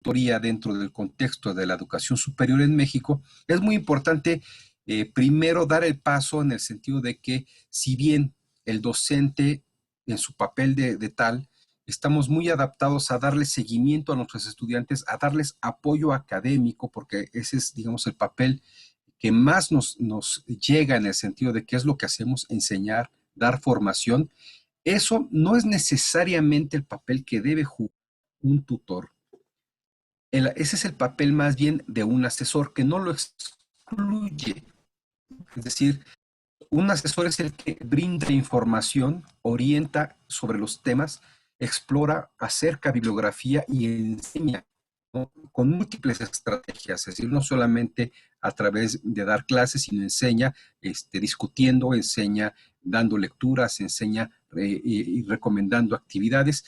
tutoría dentro del contexto de la educación superior en México, es muy importante primero dar el paso en el sentido de que si bien el docente en su papel de tal, estamos muy adaptados a darle seguimiento a nuestros estudiantes, a darles apoyo académico, porque ese es, digamos, el papel que más nos llega en el sentido de qué es lo que hacemos, enseñar, dar formación. Eso no es necesariamente el papel que debe jugar un tutor. Ese es el papel más bien de un asesor que no lo excluye. Es decir, un asesor es el que brinda información, orienta sobre los temas, explora, acerca bibliografía y enseña, ¿no? Con múltiples estrategias, es decir, no solamente a través de dar clases, sino enseña discutiendo, enseña dando lecturas, enseña y recomendando actividades,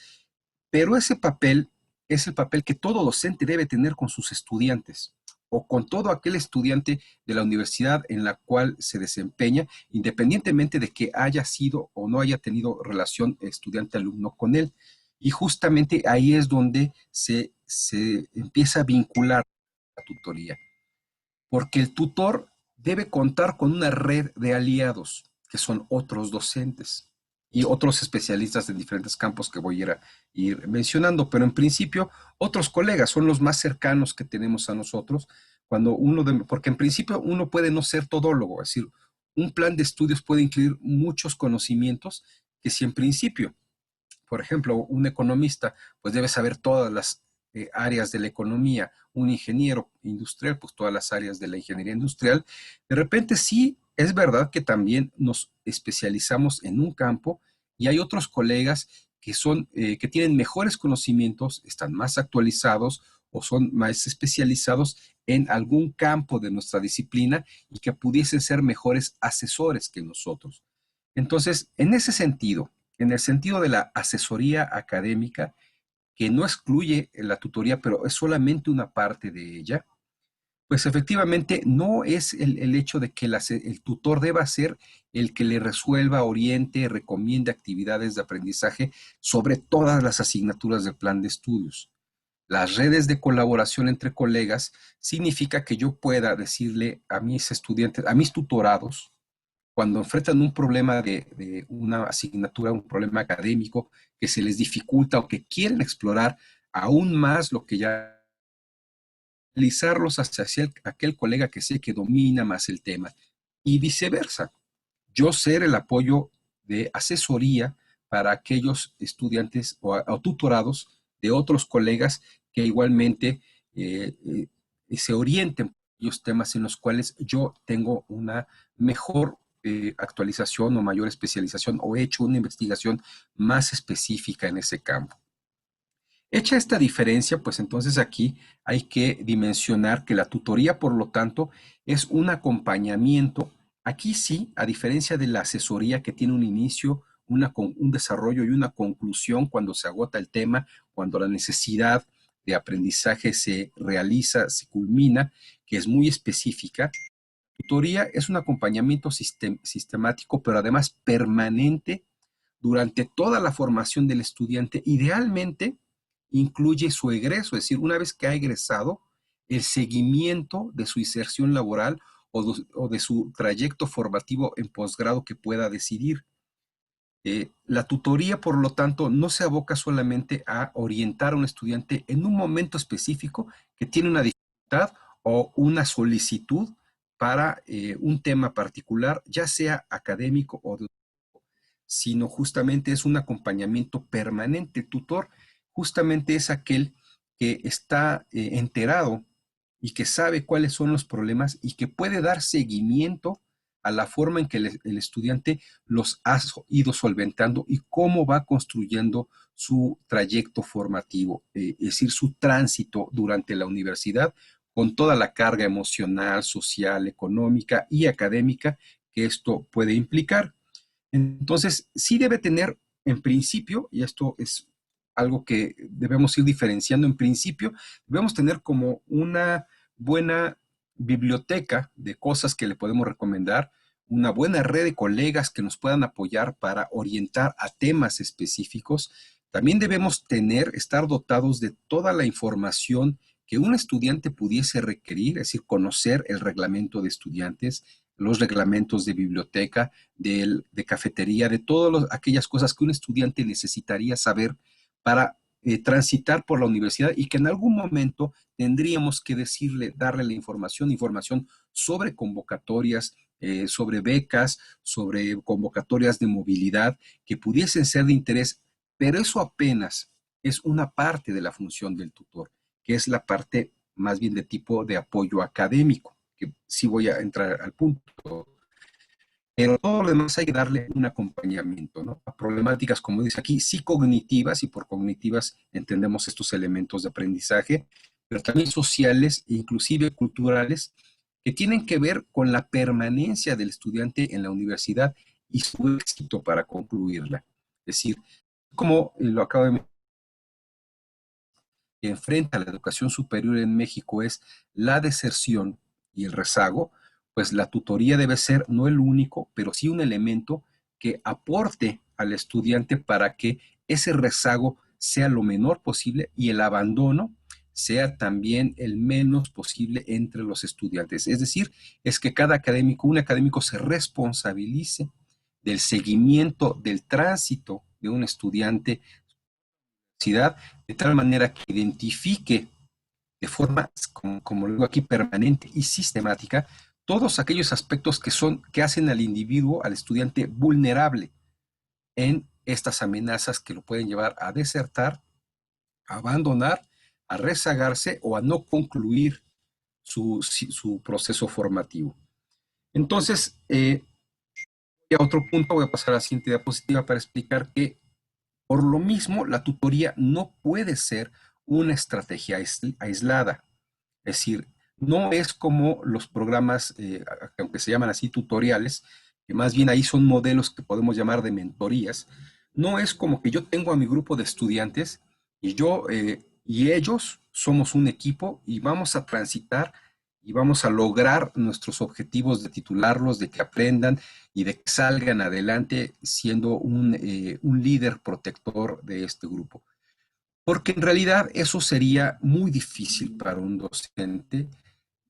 pero ese papel es el papel que todo docente debe tener con sus estudiantes o con todo aquel estudiante de la universidad en la cual se desempeña, independientemente de que haya sido o no haya tenido relación estudiante-alumno con él. Y justamente ahí es donde se empieza a vincular la tutoría, porque el tutor debe contar con una red de aliados, que son otros docentes y otros especialistas en diferentes campos que voy a ir mencionando, pero en principio otros colegas son los más cercanos que tenemos a nosotros, porque en principio uno puede no ser todólogo, es decir, un plan de estudios puede incluir muchos conocimientos que si en principio, por ejemplo, un economista, pues debe saber todas las áreas de la economía, un ingeniero industrial, pues todas las áreas de la ingeniería industrial. De repente sí, es verdad que también nos especializamos en un campo y hay otros colegas que tienen mejores conocimientos, están más actualizados o son más especializados en algún campo de nuestra disciplina y que pudiesen ser mejores asesores que nosotros. Entonces, en ese sentido, en el sentido de la asesoría académica, que no excluye la tutoría, pero es solamente una parte de ella, pues efectivamente no es el hecho de que el tutor deba ser el que le resuelva, oriente, recomiende actividades de aprendizaje sobre todas las asignaturas del plan de estudios. Las redes de colaboración entre colegas significa que yo pueda decirle a mis estudiantes, a mis tutorados, cuando enfrentan un problema de una asignatura, un problema académico que se les dificulta o que quieren explorar aún más lo que ya realizarlos hacia aquel colega que sé que domina más el tema y viceversa. Yo ser el apoyo de asesoría para aquellos estudiantes o tutorados de otros colegas que igualmente se orienten por los temas en los cuales yo tengo una mejor actualización o mayor especialización o he hecho una investigación más específica en ese campo. Hecha esta diferencia, pues entonces aquí hay que dimensionar que la tutoría, por lo tanto, es un acompañamiento. Aquí sí, a diferencia de la asesoría que tiene un inicio, un desarrollo y una conclusión cuando se agota el tema, cuando la necesidad de aprendizaje se realiza, se culmina, que es muy específica. Tutoría es un acompañamiento sistemático, pero además permanente durante toda la formación del estudiante. Idealmente incluye su egreso, es decir, una vez que ha egresado, el seguimiento de su inserción laboral o de su trayecto formativo en posgrado que pueda decidir. La tutoría, por lo tanto, no se aboca solamente a orientar a un estudiante en un momento específico que tiene una dificultad o una solicitud para un tema particular, ya sea académico o de, sino justamente es un acompañamiento permanente. El tutor justamente es aquel que está enterado y que sabe cuáles son los problemas y que puede dar seguimiento a la forma en que el estudiante los ha ido solventando y cómo va construyendo su trayecto formativo, es decir, su tránsito durante la universidad con toda la carga emocional, social, económica y académica que esto puede implicar. Entonces, sí debe tener en principio, y esto es algo que debemos ir diferenciando, en principio debemos tener como una buena biblioteca de cosas que le podemos recomendar, una buena red de colegas que nos puedan apoyar para orientar a temas específicos. También debemos estar dotados de toda la información que un estudiante pudiese requerir, es decir, conocer el reglamento de estudiantes, los reglamentos de biblioteca, de cafetería, de todas aquellas cosas que un estudiante necesitaría saber para transitar por la universidad y que en algún momento tendríamos que decirle, darle la información sobre convocatorias, sobre becas, sobre convocatorias de movilidad que pudiesen ser de interés, pero eso apenas es una parte de la función del tutor, que es la parte más bien de tipo de apoyo académico, que sí voy a entrar al punto. Pero todo lo demás hay que darle un acompañamiento, ¿no? A problemáticas, como dice aquí, sí cognitivas, y por cognitivas entendemos estos elementos de aprendizaje, pero también sociales e inclusive culturales, que tienen que ver con la permanencia del estudiante en la universidad y su éxito para concluirla. Es decir, como lo acabo de mencionar, que enfrenta la educación superior en México es la deserción y el rezago, pues la tutoría debe ser no el único, pero sí un elemento que aporte al estudiante para que ese rezago sea lo menor posible y el abandono sea también el menos posible entre los estudiantes. Es decir, es que cada académico, un académico se responsabilice del seguimiento, del tránsito de un estudiante de tal manera que identifique de forma, como lo digo aquí, permanente y sistemática, todos aquellos aspectos que hacen al individuo, al estudiante, vulnerable en estas amenazas que lo pueden llevar a desertar, a abandonar, a rezagarse o a no concluir su proceso formativo. Entonces, a otro punto, voy a pasar a la siguiente diapositiva para explicar que por lo mismo, la tutoría no puede ser una estrategia aislada. Es decir, no es como los programas, aunque se llaman así tutoriales, que más bien ahí son modelos que podemos llamar de mentorías. No es como que yo tengo a mi grupo de estudiantes y y ellos somos un equipo y vamos a transitar y vamos a lograr nuestros objetivos de titularlos, de que aprendan y de que salgan adelante siendo un líder protector de este grupo. Porque en realidad eso sería muy difícil para un docente,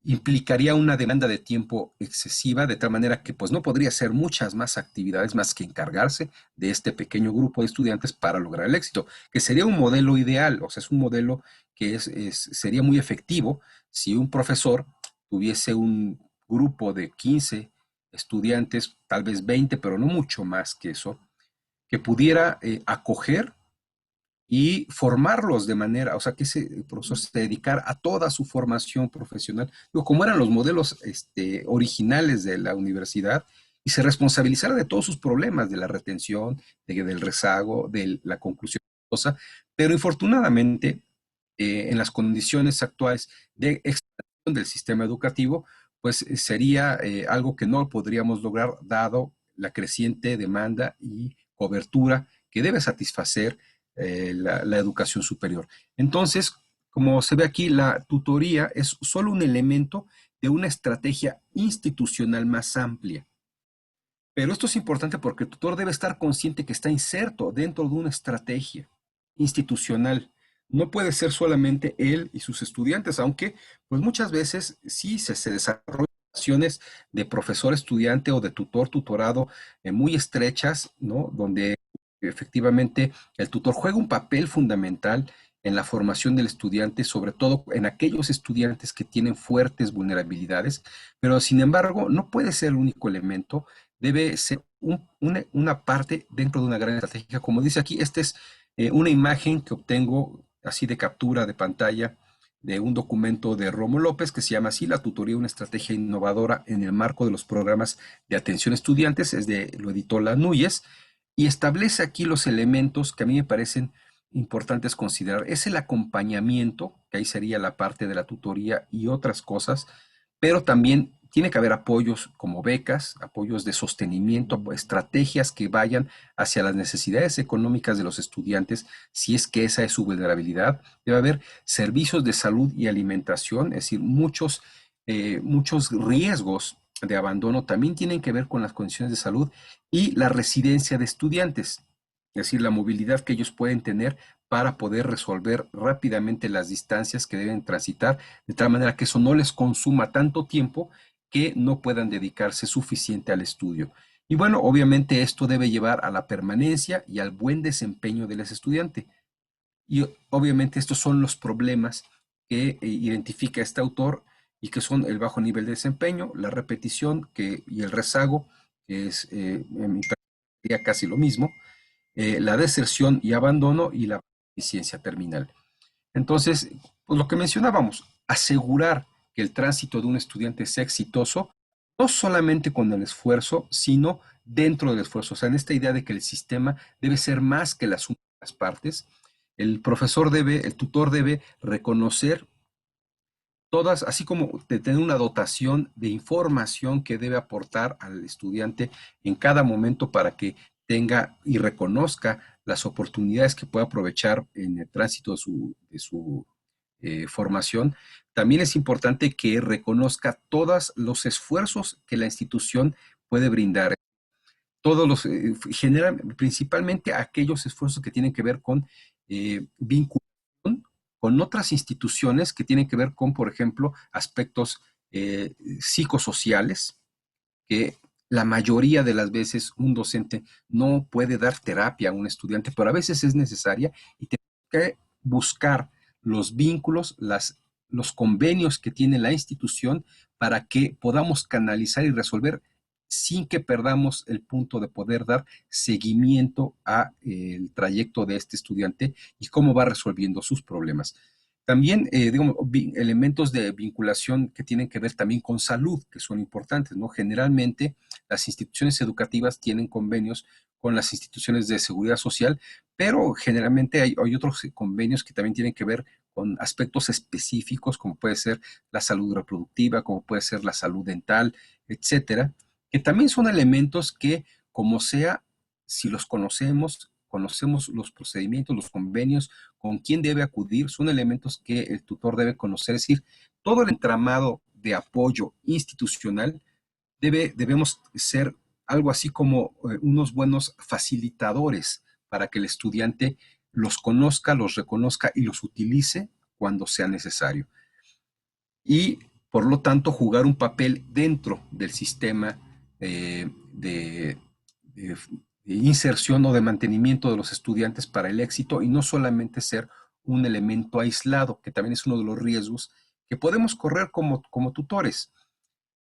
implicaría una demanda de tiempo excesiva, de tal manera que pues no podría hacer muchas más actividades más que encargarse de este pequeño grupo de estudiantes para lograr el éxito, que sería un modelo ideal, o sea, es un modelo que sería muy efectivo si un profesor tuviese un grupo de 15 estudiantes, tal vez 20, pero no mucho más que eso, que pudiera acoger y formarlos de manera, o sea, que ese profesor se dedicara a toda su formación profesional, digo, como eran los modelos originales de la universidad, y se responsabilizara de todos sus problemas, de la retención, del rezago, de la conclusión, pero infortunadamente, en las condiciones actuales de expansión del sistema educativo, pues sería algo que no podríamos lograr dado la creciente demanda y cobertura que debe satisfacer la educación superior. Entonces, como se ve aquí, la tutoría es solo un elemento de una estrategia institucional más amplia. Pero esto es importante porque el tutor debe estar consciente que está inserto dentro de una estrategia institucional. No puede ser solamente él y sus estudiantes, aunque pues muchas veces sí se desarrollan relaciones de profesor-estudiante o de tutor-tutorado muy estrechas, ¿no? Donde efectivamente el tutor juega un papel fundamental en la formación del estudiante, sobre todo en aquellos estudiantes que tienen fuertes vulnerabilidades, pero sin embargo no puede ser el único elemento, debe ser una parte dentro de una gran estrategia. Como dice aquí, esta es una imagen que obtengo así de captura de pantalla de un documento de Romo López que se llama así, La tutoría, una estrategia innovadora en el marco de los programas de atención a estudiantes, lo editó la Núñez, y establece aquí los elementos que a mí me parecen importantes considerar. Es el acompañamiento, que ahí sería la parte de la tutoría y otras cosas, pero también tiene que haber apoyos como becas, apoyos de sostenimiento, estrategias que vayan hacia las necesidades económicas de los estudiantes, si es que esa es su vulnerabilidad. Debe haber servicios de salud y alimentación, es decir, muchos riesgos de abandono también tienen que ver con las condiciones de salud y la residencia de estudiantes. es decir, la movilidad que ellos pueden tener para poder resolver rápidamente las distancias que deben transitar, de tal manera que eso no les consuma tanto tiempo que no puedan dedicarse suficiente al estudio. Y bueno, obviamente esto debe llevar a la permanencia y al buen desempeño del estudiante. Y obviamente estos son los problemas que identifica este autor y que son el bajo nivel de desempeño, la repetición y el rezago, que es en mi perspectiva casi lo mismo, la deserción y abandono y la eficiencia terminal. Entonces, pues lo que mencionábamos, asegurar que el tránsito de un estudiante sea exitoso, no solamente con el esfuerzo, sino dentro del esfuerzo. O sea, en esta idea de que el sistema debe ser más que la suma de las partes, el tutor debe reconocer todas, así como de tener una dotación de información que debe aportar al estudiante en cada momento para que tenga y reconozca las oportunidades que pueda aprovechar en el tránsito de su formación. También es importante que reconozca todos los esfuerzos que la institución puede brindar. Principalmente aquellos esfuerzos que tienen que ver con vinculación con otras instituciones que tienen que ver con, por ejemplo, aspectos psicosociales, que la mayoría de las veces un docente no puede dar terapia a un estudiante, pero a veces es necesaria y tenemos que buscar los vínculos, los convenios que tiene la institución para que podamos canalizar y resolver sin que perdamos el punto de poder dar seguimiento al trayecto de este estudiante y cómo va resolviendo sus problemas. También, digamos, elementos de vinculación que tienen que ver también con salud, que son importantes, ¿no? Generalmente las instituciones educativas tienen convenios con las instituciones de seguridad social, pero generalmente hay otros convenios que también tienen que ver con aspectos específicos, como puede ser la salud reproductiva, como puede ser la salud dental, etcétera, que también son elementos que, como sea, si los conocemos los procedimientos, los convenios, con quién debe acudir, son elementos que el tutor debe conocer, es decir, todo el entramado de apoyo institucional debemos ser algo así como unos buenos facilitadores para que el estudiante los conozca, los reconozca y los utilice cuando sea necesario. Y por lo tanto jugar un papel dentro del sistema de inserción o de mantenimiento de los estudiantes para el éxito y no solamente ser un elemento aislado, que también es uno de los riesgos que podemos correr como tutores.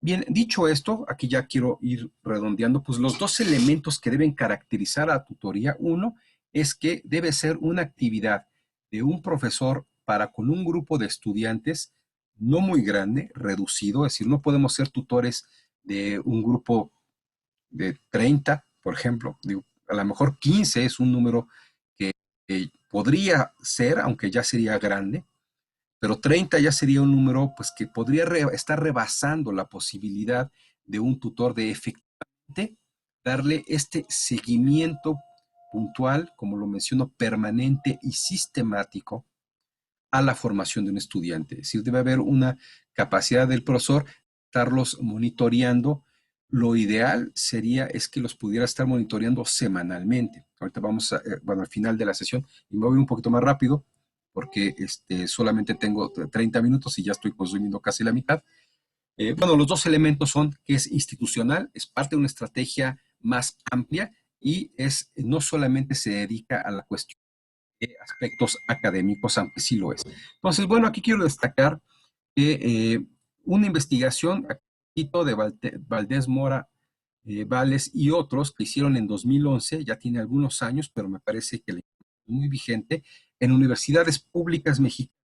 Bien, dicho esto, aquí ya quiero ir redondeando, pues los dos elementos que deben caracterizar a la tutoría. Uno es que debe ser una actividad de un profesor para con un grupo de estudiantes no muy grande, reducido, es decir, no podemos ser tutores de un grupo de 30, por ejemplo. Digo, a lo mejor 15 es un número que podría ser, aunque ya sería grande, pero 30 ya sería un número pues, que podría estar rebasando la posibilidad de un tutor de efectivamente darle este seguimiento puntual, como lo menciono, permanente y sistemático a la formación de un estudiante. Es decir, debe haber una capacidad del profesor estarlos monitoreando. Lo ideal es que los pudiera estar monitoreando semanalmente. Ahorita vamos bueno, al final de la sesión, y me voy un poquito más rápido, porque solamente tengo 30 minutos y ya estoy consumiendo casi la mitad. Bueno, los dos elementos son que es institucional, es parte de una estrategia más amplia y no solamente se dedica a la cuestión de aspectos académicos, aunque sí lo es. Entonces, bueno, aquí quiero destacar que una investigación de Valdés Mora, Vales y otros que hicieron en 2011, ya tiene algunos años, pero me parece que es muy vigente, en universidades públicas mexicanas.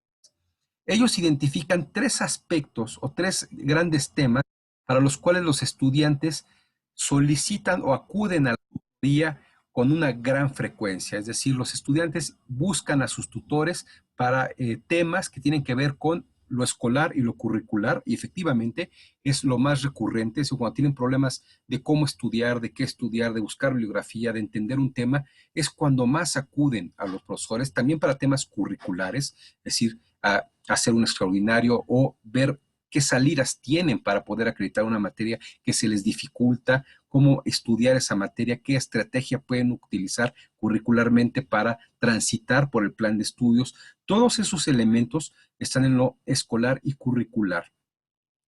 Ellos identifican tres aspectos o tres grandes temas para los cuales los estudiantes solicitan o acuden a la tutoría con una gran frecuencia. Es decir, los estudiantes buscan a sus tutores para temas que tienen que ver con lo escolar y lo curricular, y efectivamente es lo más recurrente. Es cuando tienen problemas de cómo estudiar, de qué estudiar, de buscar bibliografía, de entender un tema, es cuando más acuden a los profesores, también para temas curriculares, es decir, a hacer un extraordinario o ver qué salidas tienen para poder acreditar una materia que se les dificulta, cómo estudiar esa materia, qué estrategia pueden utilizar curricularmente para transitar por el plan de estudios. Todos esos elementos están en lo escolar y curricular.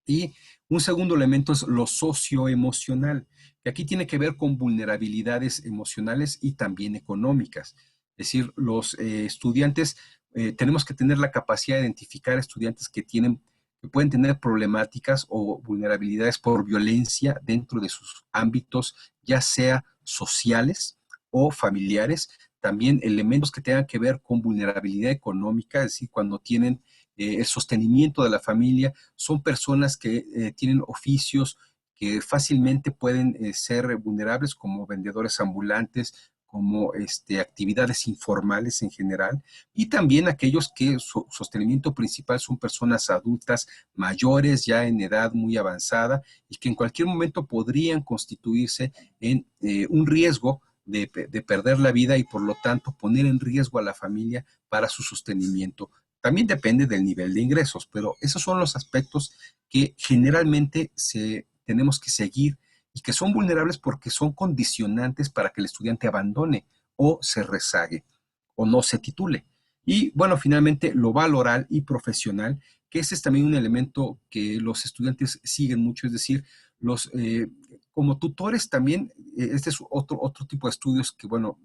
Y un segundo elemento es lo socioemocional, que aquí tiene que ver con vulnerabilidades emocionales y también económicas. Es decir, los estudiantes, tenemos que tener la capacidad de identificar estudiantes que pueden tener problemáticas o vulnerabilidades por violencia dentro de sus ámbitos, ya sea sociales o familiares. También elementos que tengan que ver con vulnerabilidad económica, es decir, cuando tienen el sostenimiento de la familia, son personas que tienen oficios que fácilmente pueden ser vulnerables, como vendedores ambulantes, como actividades informales en general, y también aquellos que su sostenimiento principal son personas adultas mayores, ya en edad muy avanzada, y que en cualquier momento podrían constituirse en un riesgo de perder la vida y por lo tanto poner en riesgo a la familia para su sostenimiento. También depende del nivel de ingresos, pero esos son los aspectos que generalmente tenemos que seguir y que son vulnerables porque son condicionantes para que el estudiante abandone o se rezague o no se titule. Y bueno, finalmente lo valoral y profesional, que ese es también un elemento que los estudiantes siguen mucho, es decir, como tutores también, este es otro tipo de estudios que, bueno,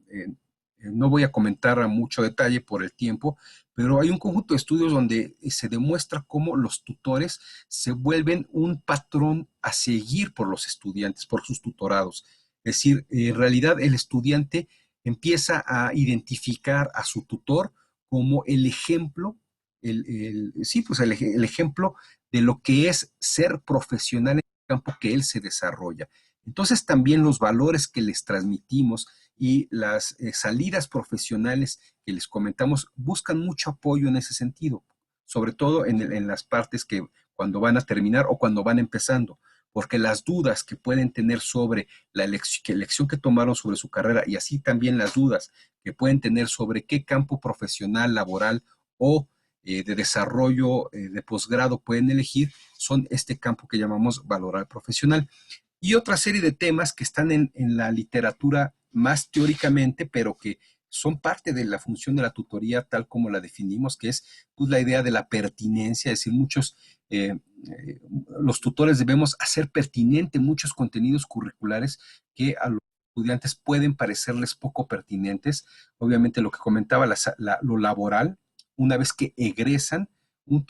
no voy a comentar a mucho detalle por el tiempo, pero hay un conjunto de estudios donde se demuestra cómo los tutores se vuelven un patrón a seguir por los estudiantes, por sus tutorados. Es decir, en realidad el estudiante empieza a identificar a su tutor como el ejemplo, sí, pues el ejemplo de lo que es ser profesional en el campo que él se desarrolla. Entonces también los valores que les transmitimos y las salidas profesionales que les comentamos buscan mucho apoyo en ese sentido, sobre todo en las partes que cuando van a terminar o cuando van empezando, porque las dudas que pueden tener sobre la elección que tomaron sobre su carrera y así también las dudas que pueden tener sobre qué campo profesional, laboral o de desarrollo de posgrado pueden elegir, son este campo que llamamos valorar profesional. Y otra serie de temas que están en la literatura más teóricamente, pero que son parte de la función de la tutoría tal como la definimos, que es pues, la idea de la pertinencia, es decir, los tutores debemos hacer pertinente muchos contenidos curriculares que a los estudiantes pueden parecerles poco pertinentes. Obviamente lo que comentaba, lo laboral, una vez que egresan, un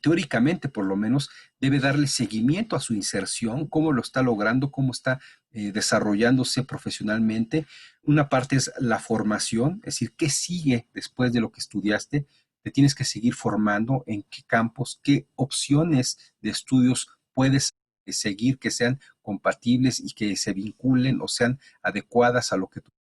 teóricamente por lo menos, debe darle seguimiento a su inserción, cómo lo está logrando, cómo está desarrollándose profesionalmente. Una parte es la formación, es decir, qué sigue después de lo que estudiaste. Te tienes que seguir formando, en qué campos, qué opciones de estudios puedes seguir que sean compatibles y que se vinculen o sean adecuadas a lo que tú estudiaste.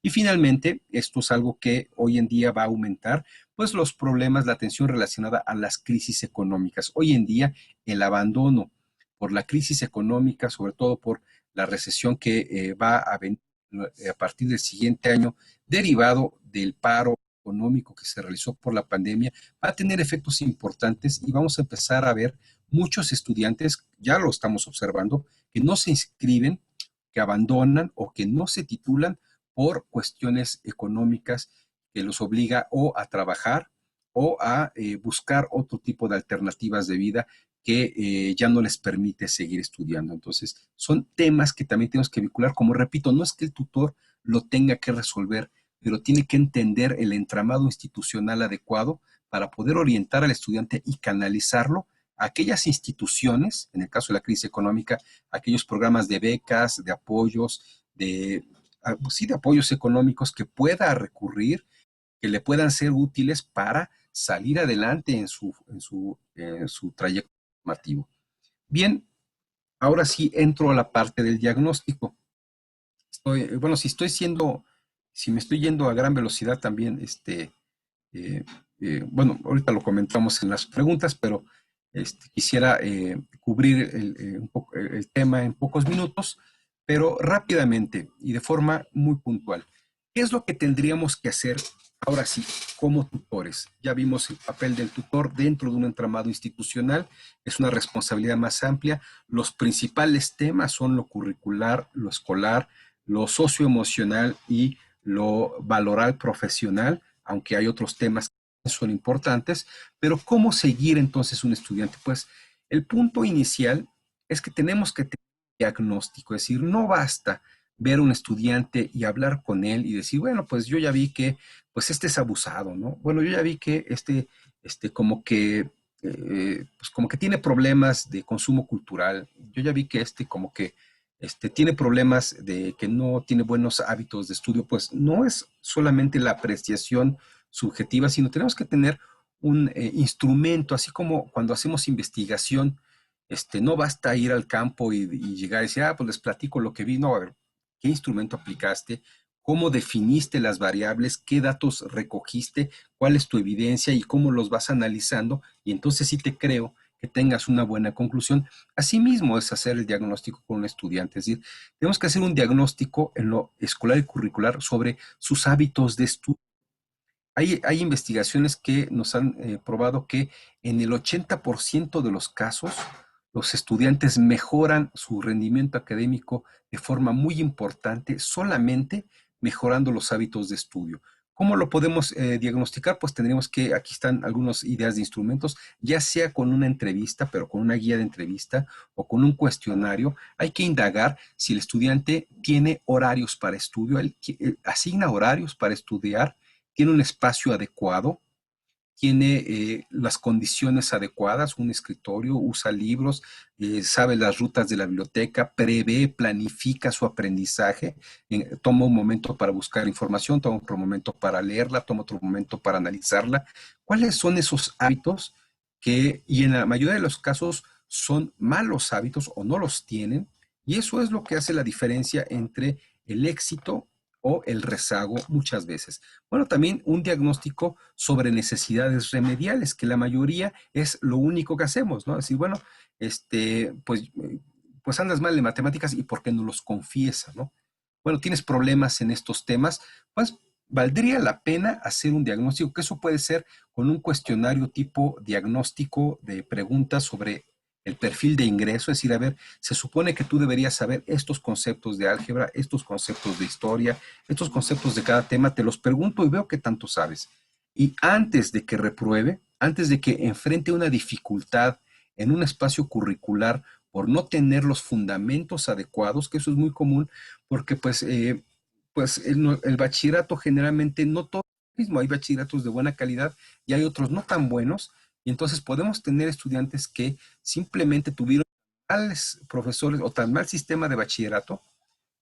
Y finalmente, esto es algo que hoy en día va a aumentar, pues los problemas, la atención relacionada a las crisis económicas. Hoy en día, el abandono por la crisis económica, sobre todo por la recesión que va a venir a partir del siguiente año, derivado del paro económico que se realizó por la pandemia, va a tener efectos importantes y vamos a empezar a ver muchos estudiantes, ya lo estamos observando, que no se inscriben, que abandonan o que no se titulan por cuestiones económicas que los obliga o a trabajar o a buscar otro tipo de alternativas de vida que ya no les permite seguir estudiando. Entonces, son temas que también tenemos que vincular. Como repito, no es que el tutor lo tenga que resolver, pero tiene que entender el entramado institucional adecuado para poder orientar al estudiante y canalizarlo a aquellas instituciones, en el caso de la crisis económica, aquellos programas de becas, de apoyos, sí, de apoyos económicos que pueda recurrir, que le puedan ser útiles para salir adelante en su trayecto formativo. Bien, ahora sí entro a la parte del diagnóstico. Bueno, si me estoy yendo a gran velocidad también, eh, bueno, ahorita lo comentamos en las preguntas, pero quisiera cubrir un poco el tema en pocos minutos, pero rápidamente y de forma muy puntual. ¿Qué es lo que tendríamos que hacer Ahora sí, como tutores, ya vimos el papel del tutor dentro de un entramado institucional, es una responsabilidad más amplia. Los principales temas son lo curricular, lo escolar, lo socioemocional y lo valoral profesional, aunque hay otros temas que son importantes. Pero ¿cómo seguir entonces un estudiante? Pues el punto inicial es que tenemos que tener un diagnóstico, es decir, no basta ver a un estudiante y hablar con él y decir, bueno, pues yo ya vi que pues este es abusado, ¿no? Bueno, yo ya vi que pues como que tiene problemas de consumo cultural. Yo ya vi que como que tiene problemas de que no tiene buenos hábitos de estudio. Pues no es solamente la apreciación subjetiva, sino tenemos que tener un instrumento, así como cuando hacemos investigación, no basta ir al campo y llegar y decir, ah, pues les platico lo que vi. No, a ver, ¿qué instrumento aplicaste? ¿Cómo definiste las variables? ¿Qué datos recogiste? ¿Cuál es tu evidencia? ¿Y cómo los vas analizando? Y entonces sí te creo que tengas una buena conclusión. Asimismo es hacer el diagnóstico con un estudiante. Es decir, tenemos que hacer un diagnóstico en lo escolar y curricular sobre sus hábitos de estudio. Hay investigaciones que nos han probado que en el 80% de los casos los estudiantes mejoran su rendimiento académico de forma muy importante solamente mejorando los hábitos de estudio. ¿Cómo lo podemos diagnosticar? Pues tendríamos que, aquí están algunas ideas de instrumentos, ya sea con una entrevista, pero con una guía de entrevista o con un cuestionario. Hay que indagar si el estudiante tiene horarios para estudio, él asigna horarios para estudiar, tiene un espacio adecuado, tiene las condiciones adecuadas, un escritorio, usa libros, sabe las rutas de la biblioteca, prevé, planifica su aprendizaje, toma un momento para buscar información, toma otro momento para leerla, toma otro momento para analizarla. ¿Cuáles son esos hábitos y en la mayoría de los casos son malos hábitos o no los tienen? Y eso es lo que hace la diferencia entre el éxito o el rezago muchas veces. Bueno, también un diagnóstico sobre necesidades remediales, que la mayoría es lo único que hacemos, ¿no? Decir, bueno, pues andas mal en matemáticas y por qué no los confiesa, ¿no? Bueno, tienes problemas en estos temas, pues valdría la pena hacer un diagnóstico, que eso puede ser con un cuestionario tipo diagnóstico de preguntas sobre el perfil de ingreso, es decir, a ver, se supone que tú deberías saber estos conceptos de álgebra, estos conceptos de historia, estos conceptos de cada tema, te los pregunto y veo qué tanto sabes. Y antes de que repruebe, antes de que enfrente una dificultad en un espacio curricular por no tener los fundamentos adecuados, que eso es muy común, porque pues el bachillerato generalmente no todo es lo mismo, hay bachilleratos de buena calidad y hay otros no tan buenos, y entonces podemos tener estudiantes que simplemente tuvieron tales profesores o tan mal sistema de bachillerato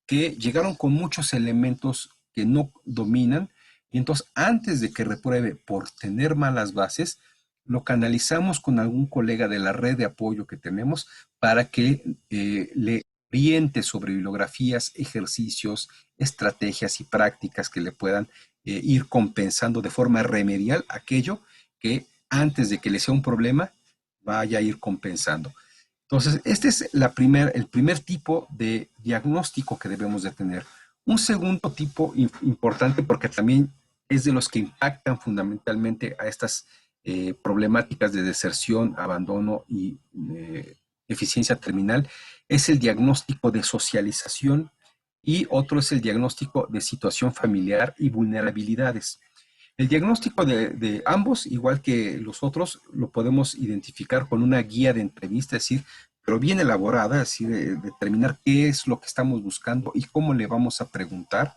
que llegaron con muchos elementos que no dominan, y entonces antes de que repruebe por tener malas bases, lo canalizamos con algún colega de la red de apoyo que tenemos para que le oriente sobre bibliografías, ejercicios, estrategias y prácticas que le puedan ir compensando de forma remedial aquello que antes de que le sea un problema vaya a ir compensando. Entonces, este es el primer tipo de diagnóstico que debemos de tener. Un segundo tipo importante, porque también es de los que impactan fundamentalmente a estas problemáticas de deserción, abandono y eficiencia terminal, es el diagnóstico de socialización y otro es el diagnóstico de situación familiar y vulnerabilidades. El diagnóstico de ambos, igual que los otros, lo podemos identificar con una guía de entrevista, es decir, pero bien elaborada, es decir, determinar qué es lo que estamos buscando y cómo le vamos a preguntar,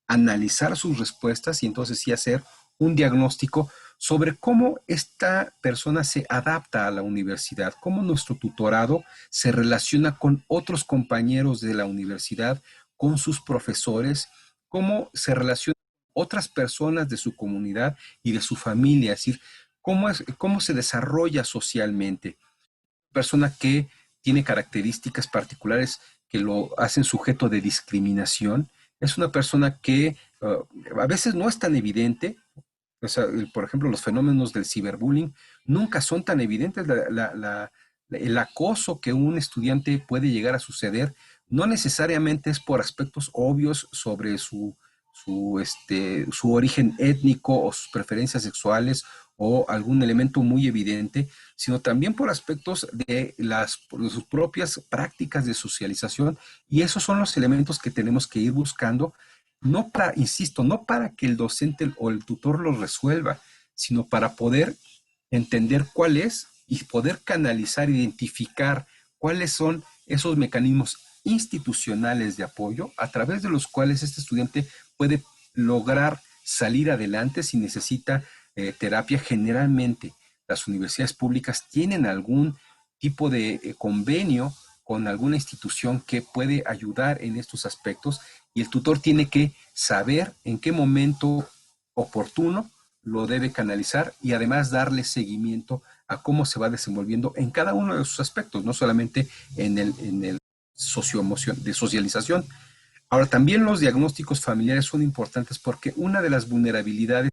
analizar sus respuestas y entonces sí hacer un diagnóstico sobre cómo esta persona se adapta a la universidad, cómo nuestro tutorado se relaciona con otros compañeros de la universidad, con sus profesores, cómo se relaciona otras personas de su comunidad y de su familia, es decir, cómo se desarrolla socialmente. Persona que tiene características particulares que lo hacen sujeto de discriminación, es una persona que a veces no es tan evidente, o sea, por ejemplo, los fenómenos del ciberbullying nunca son tan evidentes. El acoso que un estudiante puede llegar a suceder no necesariamente es por aspectos obvios sobre su origen étnico o sus preferencias sexuales o algún elemento muy evidente, sino también por aspectos de sus propias prácticas de socialización, y esos son los elementos que tenemos que ir buscando, no para, insisto, no para que el docente o el tutor los resuelva, sino para poder entender cuál es y poder canalizar, identificar cuáles son esos mecanismos institucionales de apoyo a través de los cuales este estudiante puede lograr salir adelante si necesita terapia. Generalmente las universidades públicas tienen algún tipo de convenio con alguna institución que puede ayudar en estos aspectos, y el tutor tiene que saber en qué momento oportuno lo debe canalizar y además darle seguimiento a cómo se va desenvolviendo en cada uno de sus aspectos, no solamente en el de socialización. Ahora, también los diagnósticos familiares son importantes porque una de las vulnerabilidades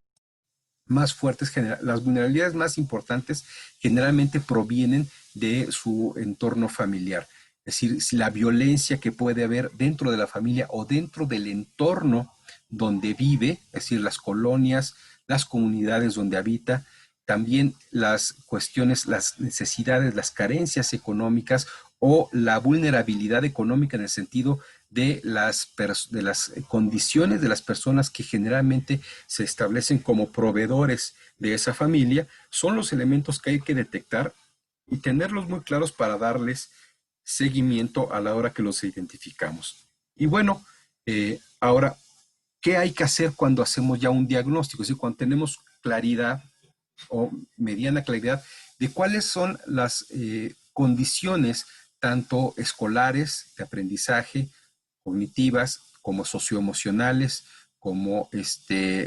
más fuertes, las vulnerabilidades más importantes generalmente provienen de su entorno familiar. Es decir, la violencia que puede haber dentro de la familia o dentro del entorno donde vive, es decir, las colonias, las comunidades donde habita, también las cuestiones, las necesidades, las carencias económicas o la vulnerabilidad económica en el sentido de las condiciones de las personas que generalmente se establecen como proveedores de esa familia, son los elementos que hay que detectar y tenerlos muy claros para darles seguimiento a la hora que los identificamos. Y bueno, ahora, ¿qué hay que hacer cuando hacemos ya un diagnóstico? Es decir, cuando tenemos claridad o mediana claridad de cuáles son las condiciones tanto escolares, de aprendizaje, cognitivas, como socioemocionales, como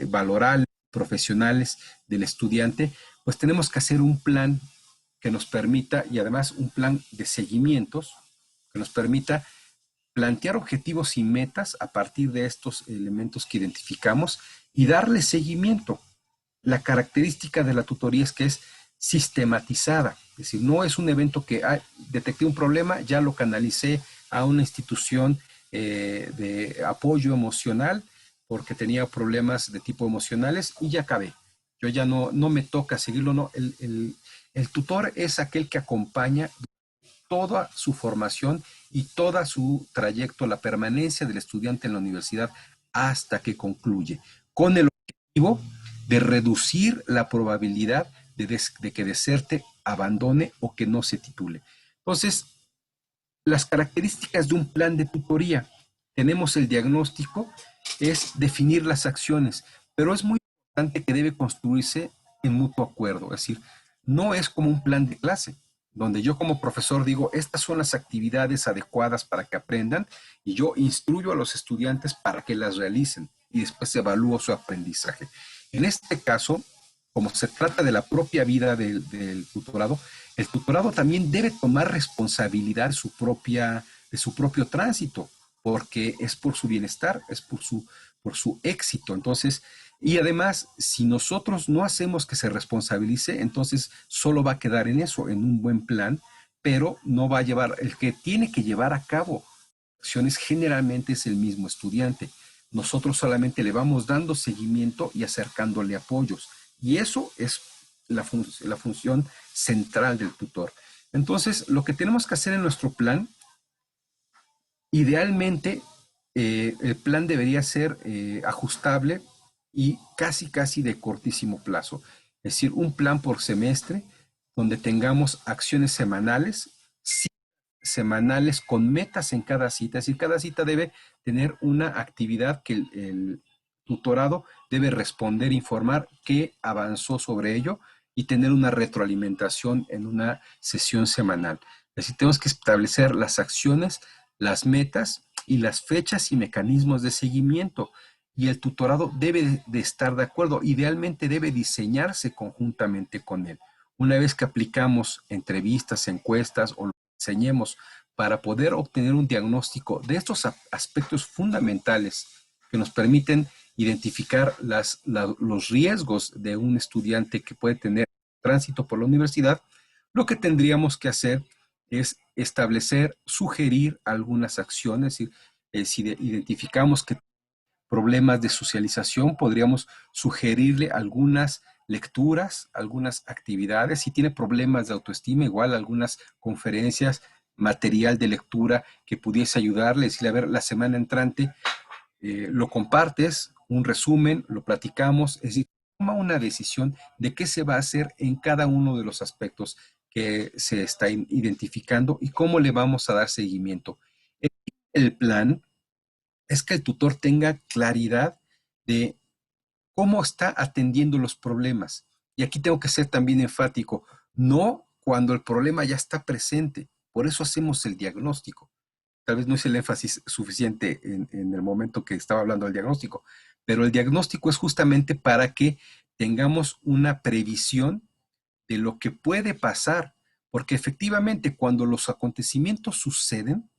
valorales, profesionales del estudiante, pues tenemos que hacer un plan que nos permita, y además un plan de seguimientos, que nos permita plantear objetivos y metas a partir de estos elementos que identificamos y darle seguimiento. La característica de la tutoría es que es sistematizada, es decir, no es un evento que detecté un problema, ya lo canalicé a una institución de apoyo emocional porque tenía problemas de tipo emocionales y ya acabé. Yo ya no me toca seguirlo, no. El tutor es aquel que acompaña toda su formación y todo su trayecto, la permanencia del estudiante en la universidad hasta que concluye, con el objetivo de reducir la probabilidad de que deserte, abandone o que no se titule. Entonces, las características de un plan de tutoría. Tenemos el diagnóstico, es definir las acciones, pero es muy importante que debe construirse en mutuo acuerdo, es decir, no es como un plan de clase, donde yo como profesor digo, estas son las actividades adecuadas para que aprendan y yo instruyo a los estudiantes para que las realicen y después evalúo su aprendizaje. En este caso, como se trata de la propia vida del tutorado, el tutorado también debe tomar responsabilidad de su propio tránsito, porque es por su bienestar, es por su éxito. Entonces, y además, si nosotros no hacemos que se responsabilice, entonces solo va a quedar en eso, en un buen plan, pero no va a llevar, el que tiene que llevar a cabo acciones generalmente es el mismo estudiante. Nosotros solamente le vamos dando seguimiento y acercándole apoyos. Y eso es la función central del tutor. Entonces, lo que tenemos que hacer en nuestro plan, idealmente, el plan debería ser ajustable y casi de cortísimo plazo. Es decir, un plan por semestre donde tengamos acciones semanales, semanales con metas en cada cita. Es decir, cada cita debe tener una actividad que el tutorado debe responder, informar qué avanzó sobre ello y tener una retroalimentación en una sesión semanal. Es decir, tenemos que establecer las acciones, las metas y las fechas y mecanismos de seguimiento. Y el tutorado debe de estar de acuerdo. Idealmente debe diseñarse conjuntamente con él. Una vez que aplicamos entrevistas, encuestas o lo que enseñemos para poder obtener un diagnóstico de estos aspectos fundamentales que nos permiten identificar los riesgos de un estudiante que puede tener tránsito por la universidad, lo que tendríamos que hacer es establecer, sugerir algunas acciones, es decir, si identificamos que problemas de socialización, podríamos sugerirle algunas lecturas, algunas actividades. Si tiene problemas de autoestima, igual algunas conferencias, material de lectura que pudiese ayudarle, decirle, a ver, la semana entrante lo compartes, un resumen, lo platicamos, es decir, toma una decisión de qué se va a hacer en cada uno de los aspectos que se está identificando y cómo le vamos a dar seguimiento. El plan es que el tutor tenga claridad de cómo está atendiendo los problemas. Y aquí tengo que ser también enfático, no cuando el problema ya está presente. Por eso hacemos el diagnóstico. Tal vez no es el énfasis suficiente en el momento que estaba hablando del diagnóstico, pero el diagnóstico es justamente para que tengamos una previsión de lo que puede pasar, porque efectivamente cuando los acontecimientos suceden,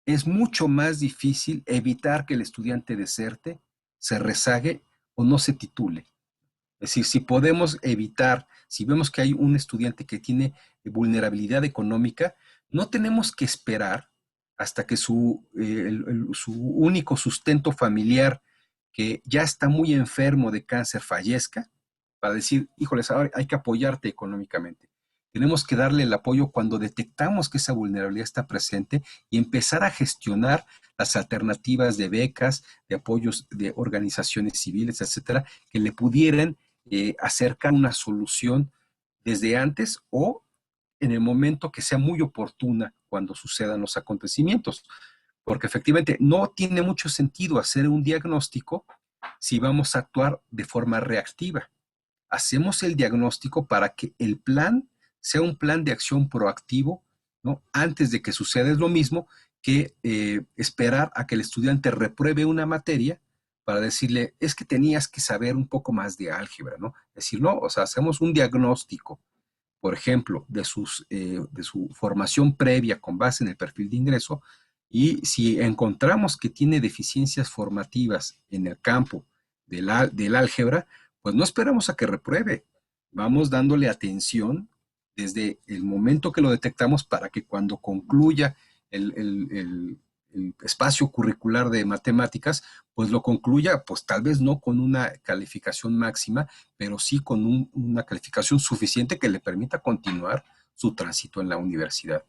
es mucho más difícil evitar que el estudiante deserte, se rezague o no se titule. Es decir, si podemos evitar, si vemos que hay un estudiante que tiene vulnerabilidad económica, no tenemos que esperar hasta que su único sustento familiar, que ya está muy enfermo de cáncer, fallezca, para decir, híjoles, ahora hay que apoyarte económicamente. Tenemos que darle el apoyo cuando detectamos que esa vulnerabilidad está presente y empezar a gestionar las alternativas de becas, de apoyos de organizaciones civiles, etcétera, que le pudieran acercar una solución desde antes o en el momento que sea muy oportuna cuando sucedan los acontecimientos. Porque efectivamente no tiene mucho sentido hacer un diagnóstico si vamos a actuar de forma reactiva. Hacemos el diagnóstico para que el plan sea un plan de acción proactivo, ¿no? Antes de que suceda. Es lo mismo que esperar a que el estudiante repruebe una materia para decirle, es que tenías que saber un poco más de álgebra, ¿no? Decir, no, o sea, hacemos un diagnóstico, por ejemplo, de su formación previa con base en el perfil de ingreso, y si encontramos que tiene deficiencias formativas en el campo del álgebra, pues no esperamos a que repruebe. Vamos dándole atención desde el momento que lo detectamos para que cuando concluya el, el, el, el espacio curricular de matemáticas, pues lo concluya, pues tal vez no con una calificación máxima, pero sí con una calificación suficiente que le permita continuar su tránsito en la universidad.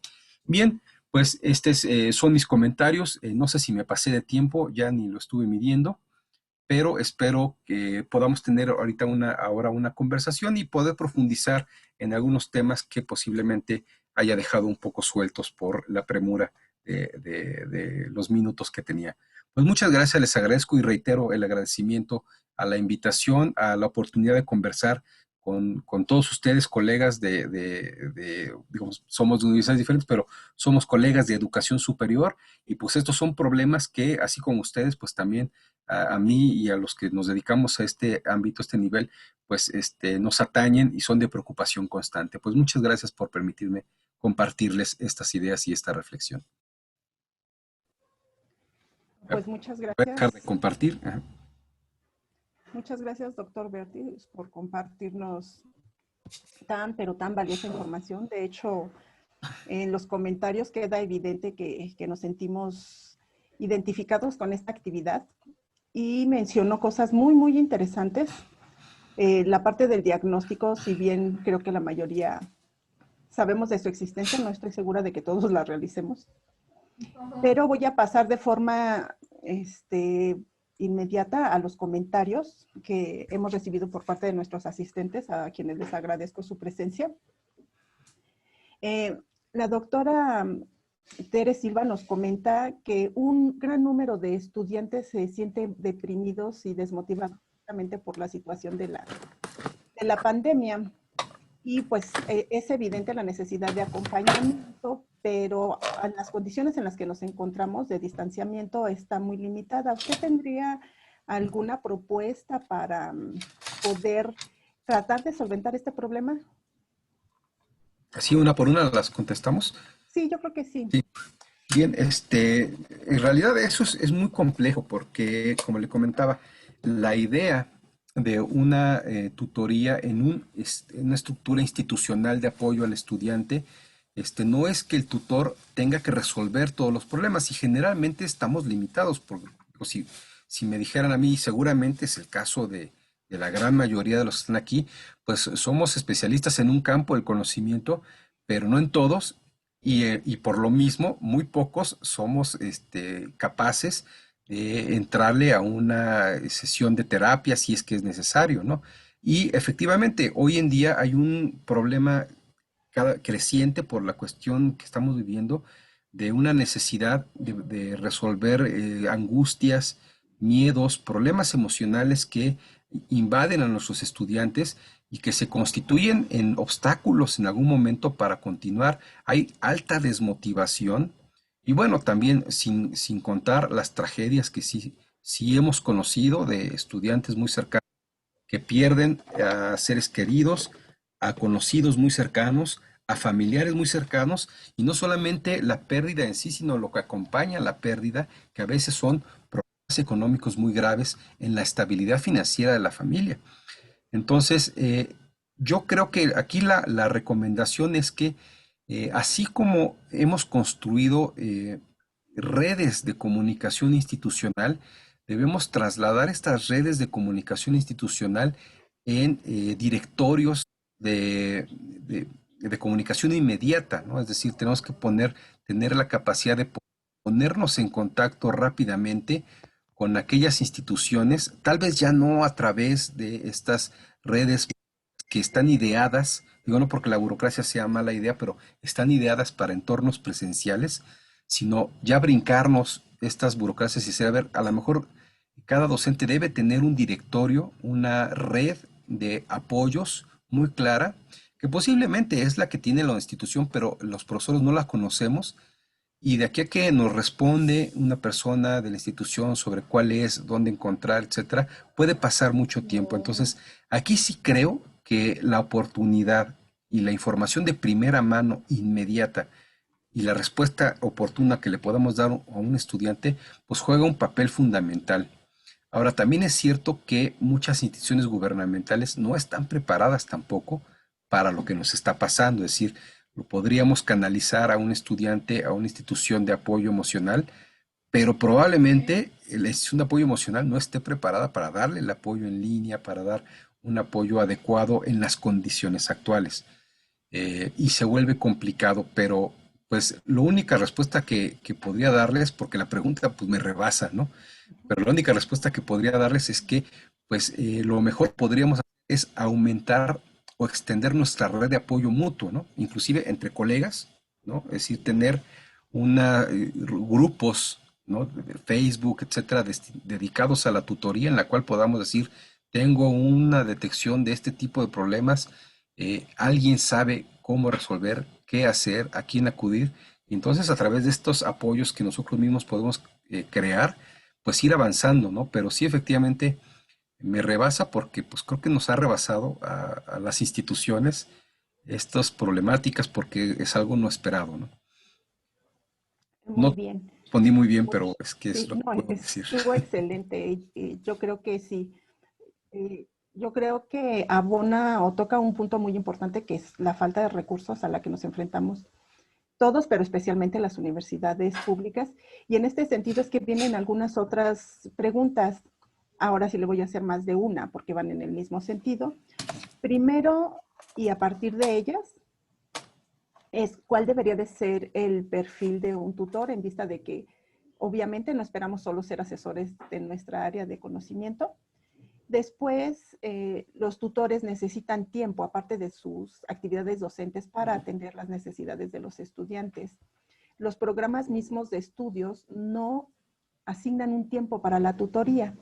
Bien, pues estos son mis comentarios. No sé si me pasé de tiempo, ya ni lo estuve midiendo, pero espero que podamos tener ahora una conversación y poder profundizar en algunos temas que posiblemente haya dejado un poco sueltos por la premura de los minutos que tenía. Pues muchas gracias, les agradezco y reitero el agradecimiento a la invitación, a la oportunidad de conversar con todos ustedes, colegas digamos, somos de universidades diferentes, pero somos colegas de educación superior y pues estos son problemas que, así como ustedes, pues también a mí y a los que nos dedicamos a este ámbito, a este nivel, pues nos atañen y son de preocupación constante. Pues muchas gracias por permitirme compartirles estas ideas y esta reflexión. Pues muchas Voy a dejar de gracias. compartir. Ajá. Muchas gracias, doctor Berti, por compartirnos pero tan valiosa información. De hecho, en los comentarios queda evidente que nos sentimos identificados con esta actividad y mencionó cosas muy, muy interesantes. La parte del diagnóstico, si bien creo que la mayoría sabemos de su existencia, no estoy segura de que todos la realicemos. Pero voy a pasar de forma inmediata a los comentarios que hemos recibido por parte de nuestros asistentes, a quienes les agradezco su presencia. La doctora Tere Silva nos comenta que un gran número de estudiantes se sienten deprimidos y desmotivados por la situación de la pandemia. Y pues es evidente la necesidad de acompañamiento, pero en las condiciones en las que nos encontramos de distanciamiento está muy limitada. ¿Usted tendría alguna propuesta para poder tratar de solventar este problema? Así una por una las contestamos. Sí, yo creo que sí. Sí. Bien, en realidad eso es muy complejo porque, como le comentaba, la idea de una tutoría en una estructura institucional de apoyo al estudiante, no es que el tutor tenga que resolver todos los problemas y generalmente estamos limitados por, o si si me dijeran a mí, seguramente es el caso de la gran mayoría de los que están aquí, pues somos especialistas en un campo del conocimiento, pero no en todos, y por lo mismo, muy pocos somos capaces de entrarle a una sesión de terapia si es que es necesario, ¿no? Y efectivamente, hoy en día hay un problema creciente por la cuestión que estamos viviendo de una necesidad de resolver angustias, miedos, problemas emocionales que invaden a nuestros estudiantes y que se constituyen en obstáculos en algún momento para continuar. Hay alta desmotivación y bueno, también sin contar las tragedias que sí hemos conocido de estudiantes muy cercanos que pierden a seres queridos, a conocidos muy cercanos, a familiares muy cercanos, y no solamente la pérdida en sí, sino lo que acompaña la pérdida, que a veces son problemas económicos muy graves en la estabilidad financiera de la familia. Entonces, yo creo que aquí la recomendación es que así como hemos construido redes de comunicación institucional, debemos trasladar estas redes de comunicación institucional en directorios de comunicación inmediata, ¿no? Es decir, tenemos que tener la capacidad de ponernos en contacto rápidamente con aquellas instituciones, tal vez ya no a través de estas redes que están ideadas, digo no porque la burocracia sea mala idea, pero están ideadas para entornos presenciales, sino ya brincarnos estas burocracias y decir, a ver, a lo mejor cada docente debe tener un directorio, una red de apoyos muy clara, que posiblemente es la que tiene la institución, pero los profesores no la conocemos y de aquí a que nos responde una persona de la institución sobre cuál es, dónde encontrar, etcétera, puede pasar mucho tiempo. Entonces, aquí sí creo que la oportunidad y la información de primera mano, inmediata, y la respuesta oportuna que le podamos dar a un estudiante, pues juega un papel fundamental. Ahora, también es cierto que muchas instituciones gubernamentales no están preparadas tampoco para lo que nos está pasando, es decir, lo podríamos canalizar a un estudiante a una institución de apoyo emocional, pero probablemente la institución de apoyo emocional no esté preparada para darle el apoyo en línea, para dar un apoyo adecuado en las condiciones actuales. Y se vuelve complicado, pero pues la única respuesta que podría darles, porque la pregunta pues me rebasa, ¿no? Pero la única respuesta que podría darles es que, pues, lo mejor podríamos hacer es aumentar o extender nuestra red de apoyo mutuo, ¿no? Inclusive entre colegas, ¿no? Es decir, tener grupos, ¿no? De Facebook, etcétera, dedicados a la tutoría en la cual podamos decir, tengo una detección de este tipo de problemas, alguien sabe cómo resolver, qué hacer, a quién acudir, y entonces a través de estos apoyos que nosotros mismos podemos crear, pues ir avanzando, ¿no? Pero sí, efectivamente, me rebasa porque pues creo que nos ha rebasado a las instituciones estas problemáticas porque es algo no esperado, ¿no? Muy No bien. respondí muy bien, pero Pues, es que es sí, lo que no, puedo decir. estuvo excelente y yo creo que sí. Yo creo que abona o toca un punto muy importante que es la falta de recursos a la que nos enfrentamos todos, pero especialmente las universidades públicas. Y en este sentido es que vienen algunas otras preguntas. Ahora sí le voy a hacer más de una porque van en el mismo sentido. Primero, y a partir de ellas, es cuál debería de ser el perfil de un tutor en vista de que obviamente no esperamos solo ser asesores de nuestra área de conocimiento. Después, los tutores necesitan tiempo, aparte de sus actividades docentes, para atender las necesidades de los estudiantes. Los programas mismos de estudios no asignan un tiempo para la tutoría.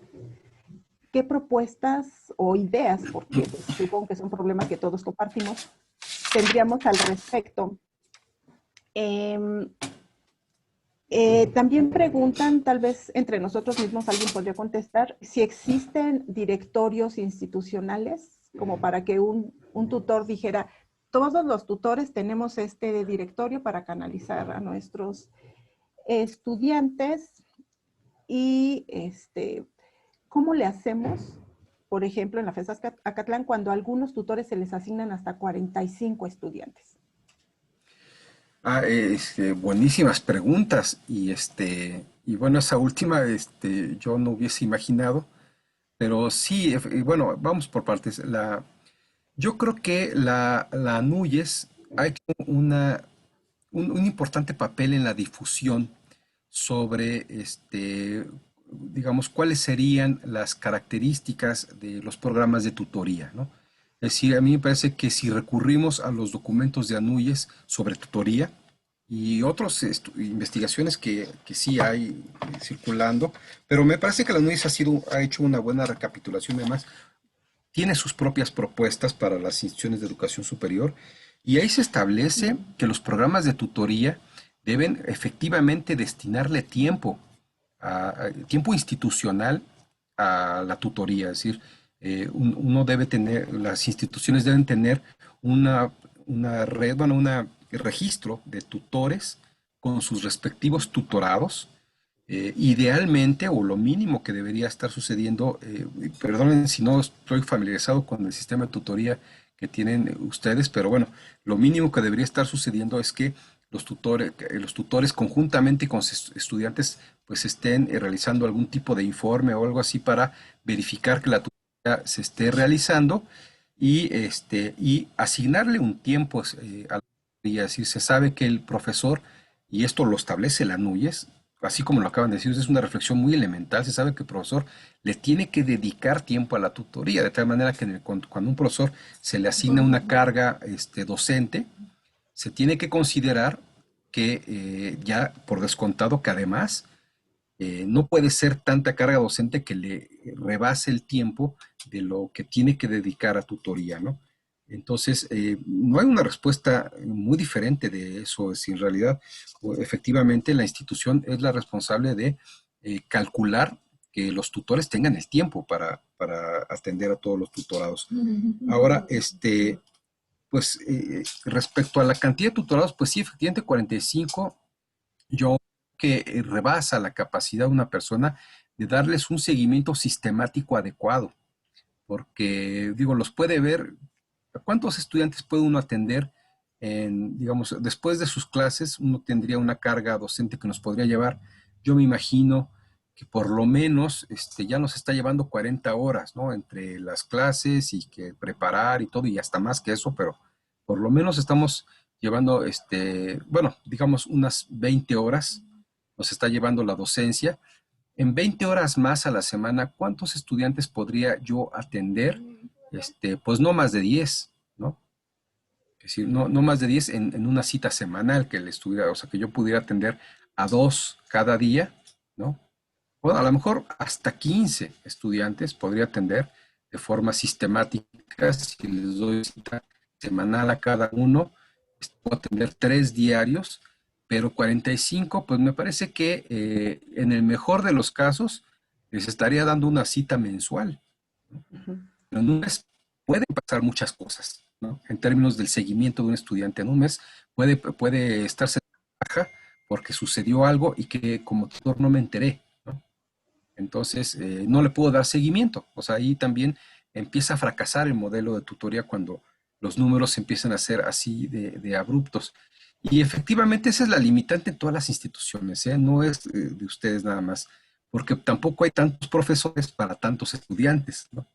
¿Qué propuestas o ideas, porque pues, supongo que son problemas que todos compartimos, tendríamos al respecto? Eh, también preguntan, tal vez entre nosotros mismos alguien podría contestar, si existen directorios institucionales como para que un tutor dijera, todos los tutores tenemos este directorio para canalizar a nuestros estudiantes y ¿cómo le hacemos? Por ejemplo, en la FES Acatlán, cuando a algunos tutores se les asignan hasta 45 estudiantes. Buenísimas preguntas y y bueno, esa última, yo no hubiese imaginado, pero sí, bueno, vamos por partes. Yo creo que la Núñez ha hecho un importante papel en la difusión sobre, digamos, cuáles serían las características de los programas de tutoría, ¿no? Es decir, a mí me parece que si recurrimos a los documentos de Anuyes sobre tutoría y otras investigaciones que sí hay circulando, pero me parece que la Anuyes ha hecho una buena recapitulación, además tiene sus propias propuestas para las instituciones de educación superior y ahí se establece que los programas de tutoría deben efectivamente destinarle tiempo, tiempo institucional a la tutoría. Es decir, uno debe tener, las instituciones deben tener una red, bueno, un registro de tutores con sus respectivos tutorados. Idealmente, o lo mínimo que debería estar sucediendo, perdonen si no estoy familiarizado con el sistema de tutoría que tienen ustedes, pero bueno, lo mínimo que debería estar sucediendo es que los tutores conjuntamente con sus estudiantes pues estén realizando algún tipo de informe o algo así para verificar que la tutoría se esté realizando y asignarle un tiempo a la tutoría. Es decir, se sabe que el profesor, y esto lo establece la NUYES, así como lo acaban de decir, es una reflexión muy elemental. Se sabe que el profesor le tiene que dedicar tiempo a la tutoría, de tal manera que cuando un profesor se le asigna una carga docente, se tiene que considerar que ya por descontado que además no puede ser tanta carga docente que le rebase el tiempo de lo que tiene que dedicar a tutoría, ¿no? Entonces, no hay una respuesta muy diferente de eso. Si en realidad, efectivamente, la institución es la responsable de calcular que los tutores tengan el tiempo para atender a todos los tutorados. Ahora, pues respecto a la cantidad de tutorados, pues sí, efectivamente 45, yo que rebasa la capacidad de una persona de darles un seguimiento sistemático adecuado, porque digo, los puede ver, ¿cuántos estudiantes puede uno atender digamos, después de sus clases? Uno tendría una carga docente que nos podría llevar, yo me imagino que por lo menos ya nos está llevando 40 horas, ¿no? Entre las clases y que preparar y todo, y hasta más que eso, pero por lo menos estamos llevando, bueno, digamos unas 20 horas nos está llevando la docencia. En 20 horas más a la semana, ¿cuántos estudiantes podría yo atender? Pues no más de 10, ¿no? Es decir, no más de 10 en una cita semanal que le estuviera, o sea, que yo pudiera atender a 2 cada día, ¿no? Bueno, a lo mejor hasta 15 estudiantes podría atender de forma sistemática. Si les doy cita semanal a cada uno, puedo atender 3 diarios, pero 45, pues me parece que en el mejor de los casos les estaría dando una cita mensual. Ujú. Pero en un mes pueden pasar muchas cosas, ¿no? En términos del seguimiento de un estudiante, en un mes puede estarse de baja porque sucedió algo y que como tutor no me enteré, ¿no? Entonces, no le puedo dar seguimiento. O sea, ahí también empieza a fracasar el modelo de tutoría cuando los números empiezan a ser así de abruptos. Y efectivamente esa es la limitante en todas las instituciones, ¿eh? No es de ustedes nada más, porque tampoco hay tantos profesores para tantos estudiantes, ¿no?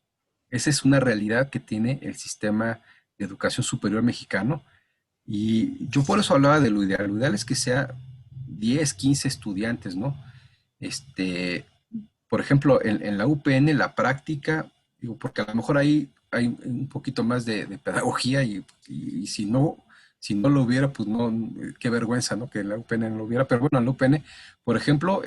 Esa es una realidad que tiene el sistema de educación superior mexicano. Y yo por eso hablaba de lo ideal. Lo ideal es que sea 10, 15 estudiantes, ¿no? Este, por ejemplo, en la UPN, la práctica, digo, porque a lo mejor ahí hay un poquito más de pedagogía y si no lo hubiera, pues no, qué vergüenza, ¿no? Que en la UPN no lo hubiera. Pero bueno, en la UPN, por ejemplo,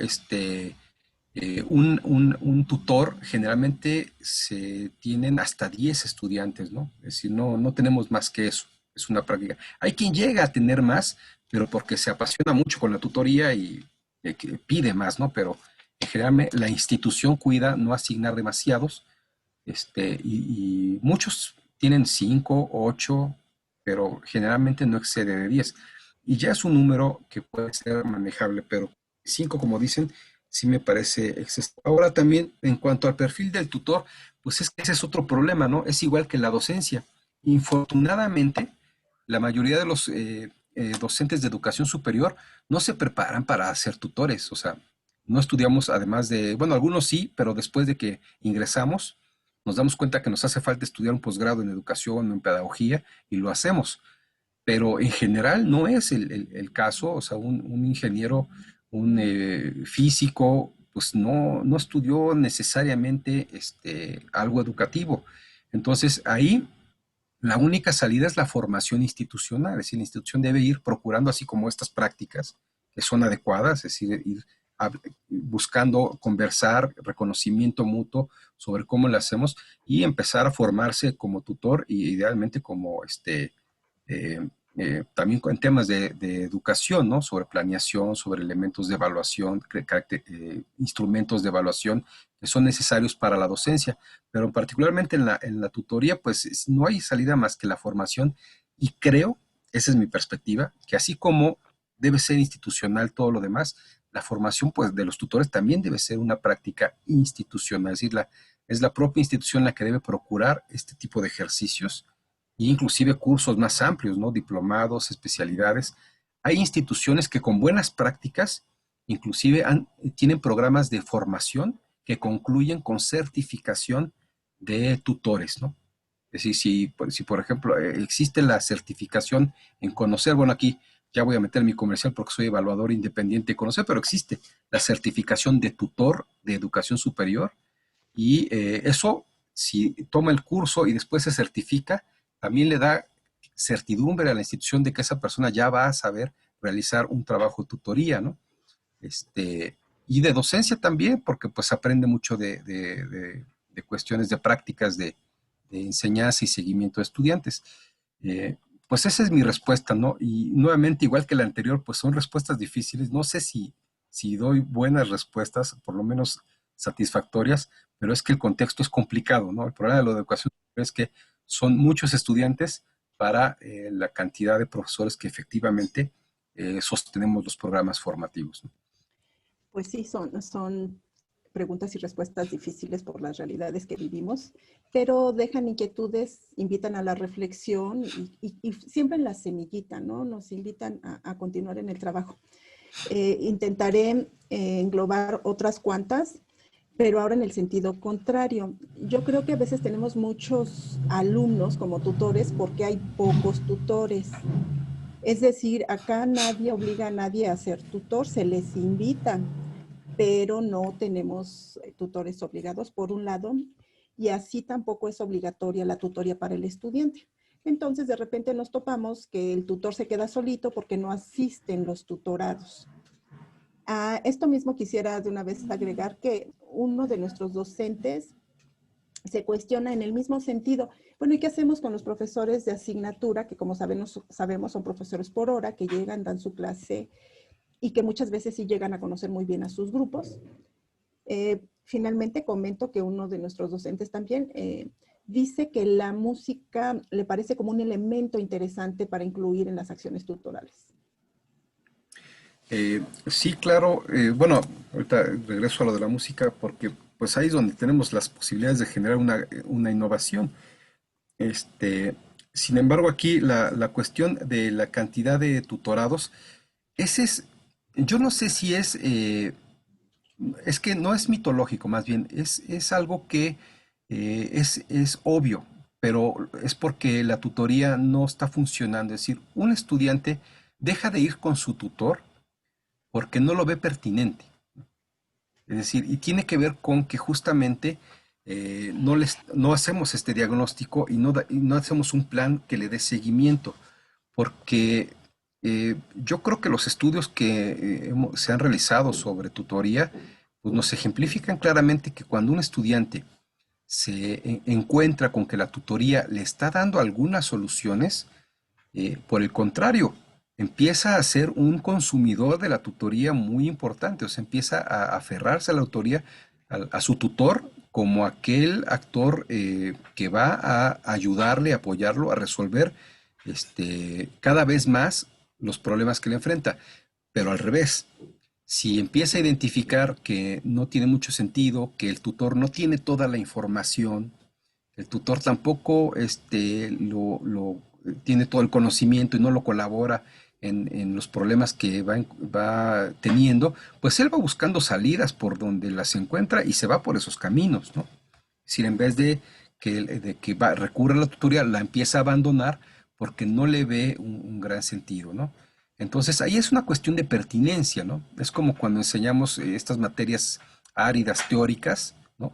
un tutor generalmente se tienen hasta 10 estudiantes, ¿no? Es decir, no tenemos más que eso, es una práctica. Hay quien llega a tener más, pero porque se apasiona mucho con la tutoría y que pide más, ¿no? Pero en general la institución cuida no asignar demasiados, y muchos tienen 5, 8, pero generalmente no excede de 10. Y ya es un número que puede ser manejable, pero 5, como dicen, sí me parece excesivo. Ahora también, en cuanto al perfil del tutor, pues es que ese es otro problema, ¿no? Es igual que la docencia. Infortunadamente, la mayoría de los docentes de educación superior no se preparan para ser tutores. O sea, no estudiamos además de, bueno, algunos sí, pero después de que ingresamos, nos damos cuenta que nos hace falta estudiar un posgrado en educación o en pedagogía y lo hacemos. Pero en general no es el caso, o sea, un ingeniero, un físico, pues no estudió necesariamente algo educativo. Entonces ahí la única salida es la formación institucional, es decir, la institución debe ir procurando, así como estas prácticas que son adecuadas, es decir, ir buscando conversar, reconocimiento mutuo sobre cómo lo hacemos y empezar a formarse como tutor y idealmente como eh, también en temas de educación, ¿no? Sobre planeación, sobre elementos de evaluación, instrumentos de evaluación que son necesarios para la docencia, pero particularmente en la tutoría, pues no hay salida más que la formación y creo, esa es mi perspectiva, que así como debe ser institucional todo lo demás, la formación pues de los tutores también debe ser una práctica institucional, es decir, es la propia institución la que debe procurar este tipo de ejercicios e inclusive cursos más amplios, ¿no? Diplomados, especialidades. Hay instituciones que con buenas prácticas inclusive tienen programas de formación que concluyen con certificación de tutores, ¿no? Es decir, si por ejemplo existe la certificación en conocer, bueno, aquí ya voy a meter mi comercial porque soy evaluador independiente de conocer, pero existe la certificación de tutor de educación superior y eso, si toma el curso y después se certifica, también le da certidumbre a la institución de que esa persona ya va a saber realizar un trabajo de tutoría, ¿no? Y de docencia también, porque pues aprende mucho de cuestiones de prácticas de enseñanza y seguimiento de estudiantes. Eh, pues esa es mi respuesta, ¿no? Y nuevamente, igual que la anterior, pues son respuestas difíciles. No sé si doy buenas respuestas, por lo menos satisfactorias, pero es que el contexto es complicado, ¿no? El problema de la educación es que son muchos estudiantes para la cantidad de profesores que efectivamente sostenemos los programas formativos, ¿no? Pues sí, son preguntas y respuestas difíciles por las realidades que vivimos, pero dejan inquietudes, invitan a la reflexión y siembran la semillita, ¿no? Nos invitan a continuar en el trabajo. Intentaré englobar otras cuantas, pero ahora en el sentido contrario. Yo creo que a veces tenemos muchos alumnos como tutores porque hay pocos tutores. Es decir, acá nadie obliga a nadie a ser tutor, se les invita, pero no tenemos tutores obligados por un lado, y así tampoco es obligatoria la tutoría para el estudiante. Entonces, de repente nos topamos que el tutor se queda solito porque no asisten los tutorados. A esto mismo quisiera de una vez agregar que uno de nuestros docentes se cuestiona en el mismo sentido. Bueno, ¿y qué hacemos con los profesores de asignatura que, como sabemos son profesores por hora, que llegan, dan su clase y que muchas veces sí llegan a conocer muy bien a sus grupos? Finalmente comento que uno de nuestros docentes también dice que la música le parece como un elemento interesante para incluir en las acciones tutorales. Sí, claro. Bueno, ahorita regreso a lo de la música porque pues ahí es donde tenemos las posibilidades de generar una innovación. Este, Sin embargo, aquí la cuestión de la cantidad de tutorados, ese es, yo no sé si es que no es mitológico, más bien, es algo que es obvio, pero es porque la tutoría no está funcionando. Es decir, un estudiante deja de ir con su tutor porque no lo ve pertinente. Es decir, y tiene que ver con que justamente no hacemos este diagnóstico y no hacemos un plan que le dé seguimiento, porque yo creo que los estudios que se han realizado sobre tutoría, pues nos ejemplifican claramente que cuando un estudiante encuentra con que la tutoría le está dando algunas soluciones, por el contrario, empieza a ser un consumidor de la tutoría muy importante, o sea, empieza a aferrarse a la autoría, a su tutor, como aquel actor que va a ayudarle, apoyarlo a resolver cada vez más los problemas que le enfrenta. Pero al revés, si empieza a identificar que no tiene mucho sentido, que el tutor no tiene toda la información, el tutor tampoco tiene todo el conocimiento y no lo colabora en los problemas que va teniendo, pues él va buscando salidas por donde las encuentra y se va por esos caminos, ¿no? Es decir, en vez de que recurra a la tutoría, la empieza a abandonar porque no le ve un gran sentido, ¿no? Entonces, ahí es una cuestión de pertinencia, ¿no? Es como cuando enseñamos estas materias áridas teóricas, ¿no?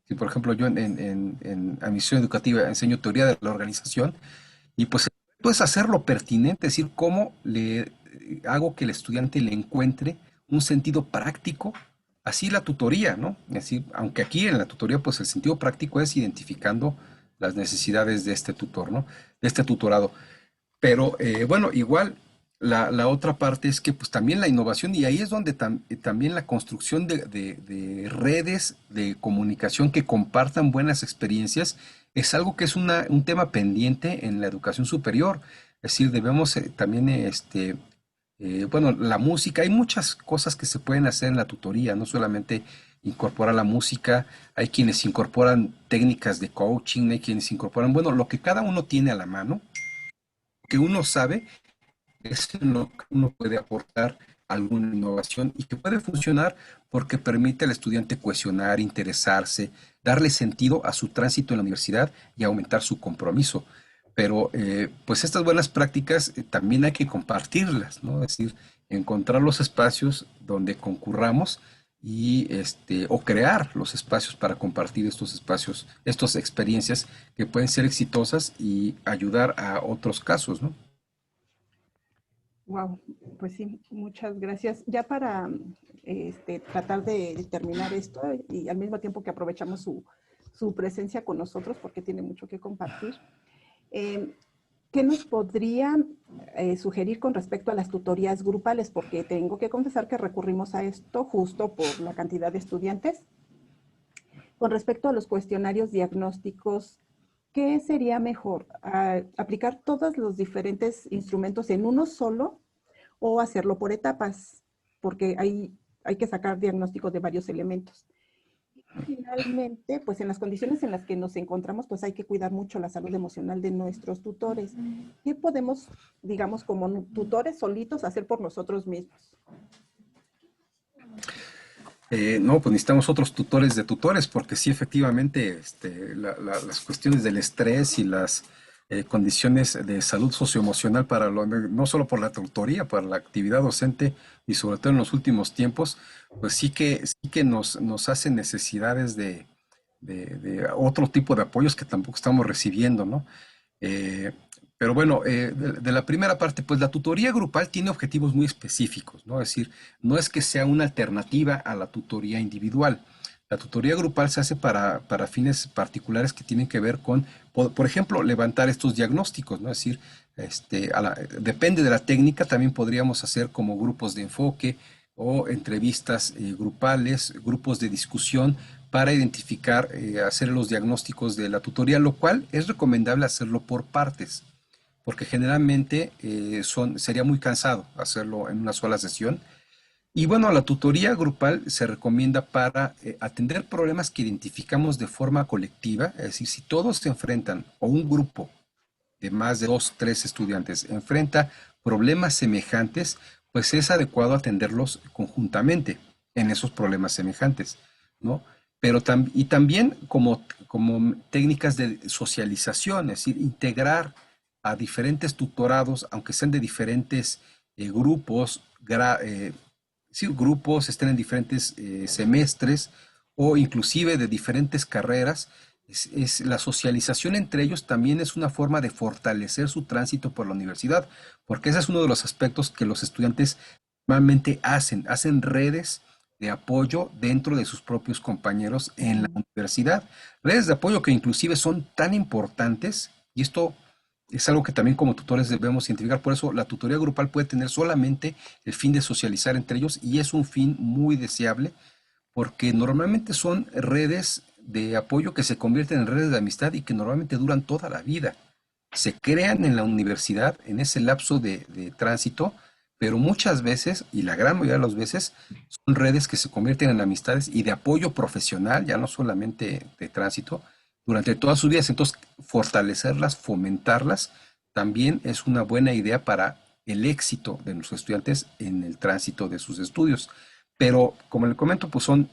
Si, por ejemplo, yo en admisión educativa enseño teoría de la organización, y pues puedes hacerlo pertinente, es decir, cómo le hago que el estudiante le encuentre un sentido práctico, así la tutoría, ¿no? Es decir, aunque aquí en la tutoría, pues el sentido práctico es identificando las necesidades de este tutor, ¿no? De este tutorado. Pero bueno, igual la otra parte es que pues también la innovación, y ahí es donde también la construcción de redes de comunicación que compartan buenas experiencias es algo que es un tema pendiente en la educación superior. Es decir, debemos también, bueno, la música, hay muchas cosas que se pueden hacer en la tutoría, no solamente incorporar la música, hay quienes incorporan técnicas de coaching, hay quienes incorporan, bueno, lo que cada uno tiene a la mano que uno sabe es en lo que uno puede aportar alguna innovación y que puede funcionar porque permite al estudiante cohesionar, interesarse, darle sentido a su tránsito en la universidad y aumentar su compromiso. Pero pues estas buenas prácticas también hay que compartirlas, ¿no? Es decir, encontrar los espacios donde concurramos y o crear los espacios para compartir estos espacios, estas experiencias que pueden ser exitosas y ayudar a otros casos, ¿no? Wow, pues sí, muchas gracias. Ya para tratar de terminar esto y al mismo tiempo que aprovechamos su presencia con nosotros porque tiene mucho que compartir, eh, ¿qué nos podría sugerir con respecto a las tutorías grupales? Porque tengo que confesar que recurrimos a esto justo por la cantidad de estudiantes. Con respecto a los cuestionarios diagnósticos, ¿qué sería mejor? ¿Aplicar todos los diferentes instrumentos en uno solo o hacerlo por etapas? Porque hay que sacar diagnósticos de varios elementos. Y finalmente, pues en las condiciones en las que nos encontramos, pues hay que cuidar mucho la salud emocional de nuestros tutores. ¿Qué podemos, digamos, como tutores solitos hacer por nosotros mismos? No, pues necesitamos otros tutores de tutores, porque sí, efectivamente, las cuestiones del estrés y las condiciones de salud socioemocional no solo por la tutoría, para la actividad docente y sobre todo en los últimos tiempos, pues sí que nos hacen necesidades de otro tipo de apoyos que tampoco estamos recibiendo, ¿no? Eh, pero bueno, de la primera parte, pues la tutoría grupal tiene objetivos muy específicos, ¿no? Es decir, no es que sea una alternativa a la tutoría individual. La tutoría grupal se hace para fines particulares que tienen que ver con, por ejemplo, levantar estos diagnósticos, ¿no? Es decir, depende de la técnica, también podríamos hacer como grupos de enfoque o entrevistas grupales, grupos de discusión para identificar, hacer los diagnósticos de la tutoría, lo cual es recomendable hacerlo por partes, porque generalmente sería muy cansado hacerlo en una sola sesión. Y bueno, la tutoría grupal se recomienda para atender problemas que identificamos de forma colectiva, es decir, si todos se enfrentan o un grupo de más de dos, tres estudiantes enfrenta problemas semejantes, pues es adecuado atenderlos conjuntamente en esos problemas semejantes, ¿no? Pero y también como técnicas de socialización, es decir, integrar a diferentes tutorados, aunque sean de diferentes grupos, sí, grupos, estén en diferentes semestres o inclusive de diferentes carreras, la socialización entre ellos también es una forma de fortalecer su tránsito por la universidad, porque ese es uno de los aspectos que los estudiantes normalmente hacen redes de apoyo dentro de sus propios compañeros en la universidad, redes de apoyo que inclusive son tan importantes, y esto es algo que también como tutores debemos identificar, por eso la tutoría grupal puede tener solamente el fin de socializar entre ellos y es un fin muy deseable porque normalmente son redes de apoyo que se convierten en redes de amistad y que normalmente duran toda la vida. Se crean en la universidad en ese lapso de tránsito, pero muchas veces, y la gran mayoría de las veces, son redes que se convierten en amistades y de apoyo profesional, ya no solamente de tránsito, durante todas sus vidas. Entonces, fortalecerlas, fomentarlas, también es una buena idea para el éxito de nuestros estudiantes en el tránsito de sus estudios. Pero, como le comento, pues son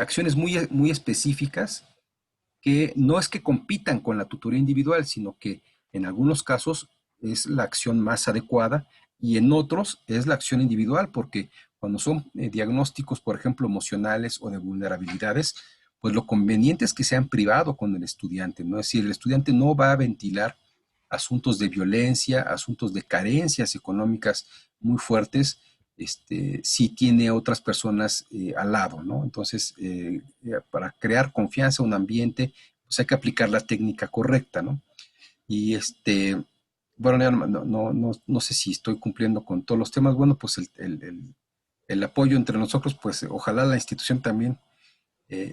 acciones muy específicas que no es que compitan con la tutoría individual, sino que en algunos casos es la acción más adecuada y en otros es la acción individual, porque cuando son diagnósticos, por ejemplo, emocionales o de vulnerabilidades, pues lo conveniente es que sean privado con el estudiante, ¿no? Es decir, el estudiante no va a ventilar asuntos de violencia, asuntos de carencias económicas muy fuertes, si tiene otras personas al lado, ¿no? Entonces, para crear confianza, un ambiente, pues hay que aplicar la técnica correcta, ¿no? Y bueno, ya no sé si estoy cumpliendo con todos los temas. Bueno, pues el apoyo entre nosotros, pues ojalá la institución también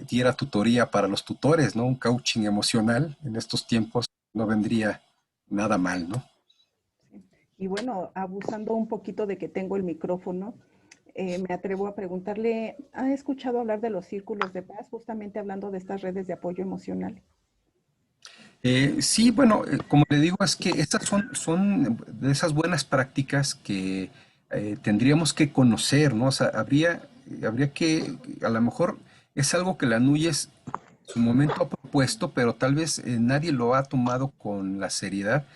diera tutoría para los tutores, ¿no? Un coaching emocional en estos tiempos no vendría nada mal, ¿no? Y bueno, abusando un poquito de que tengo el micrófono, me atrevo a preguntarle, ¿ha escuchado hablar de los círculos de paz, justamente hablando de estas redes de apoyo emocional? Sí, bueno, como le digo, es que estas son de esas buenas prácticas que tendríamos que conocer, ¿no? O sea, habría que, a lo mejor es algo que la NUYES en su momento ha propuesto, pero tal vez nadie lo ha tomado con la seriedad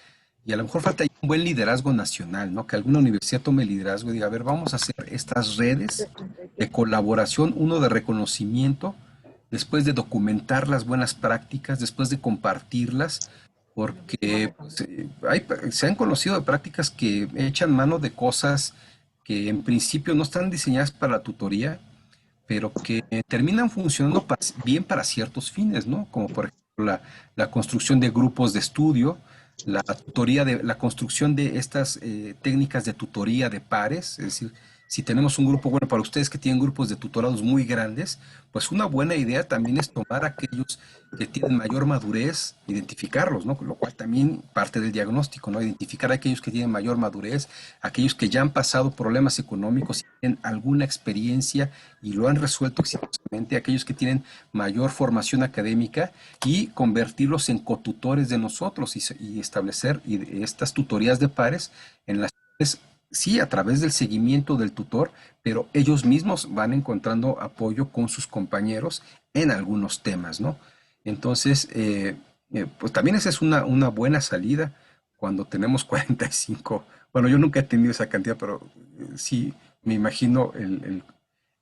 y a lo mejor falta ahí un buen liderazgo nacional, ¿no? Que alguna universidad tome el liderazgo y diga, a ver, vamos a hacer estas redes de colaboración, uno de reconocimiento, después de documentar las buenas prácticas, después de compartirlas, porque pues, se han conocido de prácticas que echan mano de cosas que en principio no están diseñadas para la tutoría, pero que terminan funcionando bien para ciertos fines, ¿no? Como por ejemplo la construcción de grupos de estudio, la tutoría la construcción de estas técnicas de tutoría de pares, es decir, si tenemos un grupo, bueno, para ustedes que tienen grupos de tutorados muy grandes, pues una buena idea también es tomar a aquellos que tienen mayor madurez, identificarlos, ¿no? Lo cual también parte del diagnóstico, ¿no? Identificar a aquellos que tienen mayor madurez, aquellos que ya han pasado problemas económicos y tienen alguna experiencia y lo han resuelto exitosamente, aquellos que tienen mayor formación académica y convertirlos en cotutores de nosotros y establecer estas tutorías de pares en las cuales sí, a través del seguimiento del tutor, pero ellos mismos van encontrando apoyo con sus compañeros en algunos temas, ¿no? Entonces, pues también esa es una buena salida cuando tenemos 45. Bueno, yo nunca he tenido esa cantidad, pero sí me imagino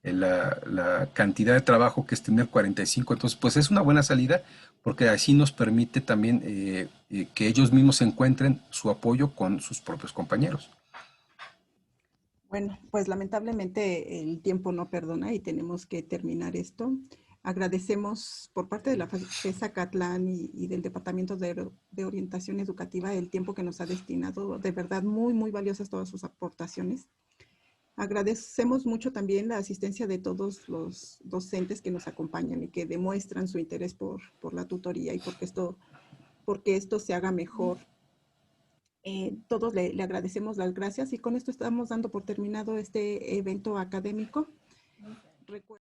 la cantidad de trabajo que es tener 45. Entonces, pues es una buena salida porque así nos permite también que ellos mismos encuentren su apoyo con sus propios compañeros. Bueno, pues lamentablemente el tiempo no perdona y tenemos que terminar esto. Agradecemos por parte de la FESA Catlán y del Departamento de Orientación Educativa el tiempo que nos ha destinado. De verdad, muy, muy valiosas todas sus aportaciones. Agradecemos mucho también la asistencia de todos los docentes que nos acompañan y que demuestran su interés por la tutoría y porque esto se haga mejor. Todos le agradecemos las gracias y con esto estamos dando por terminado este evento académico.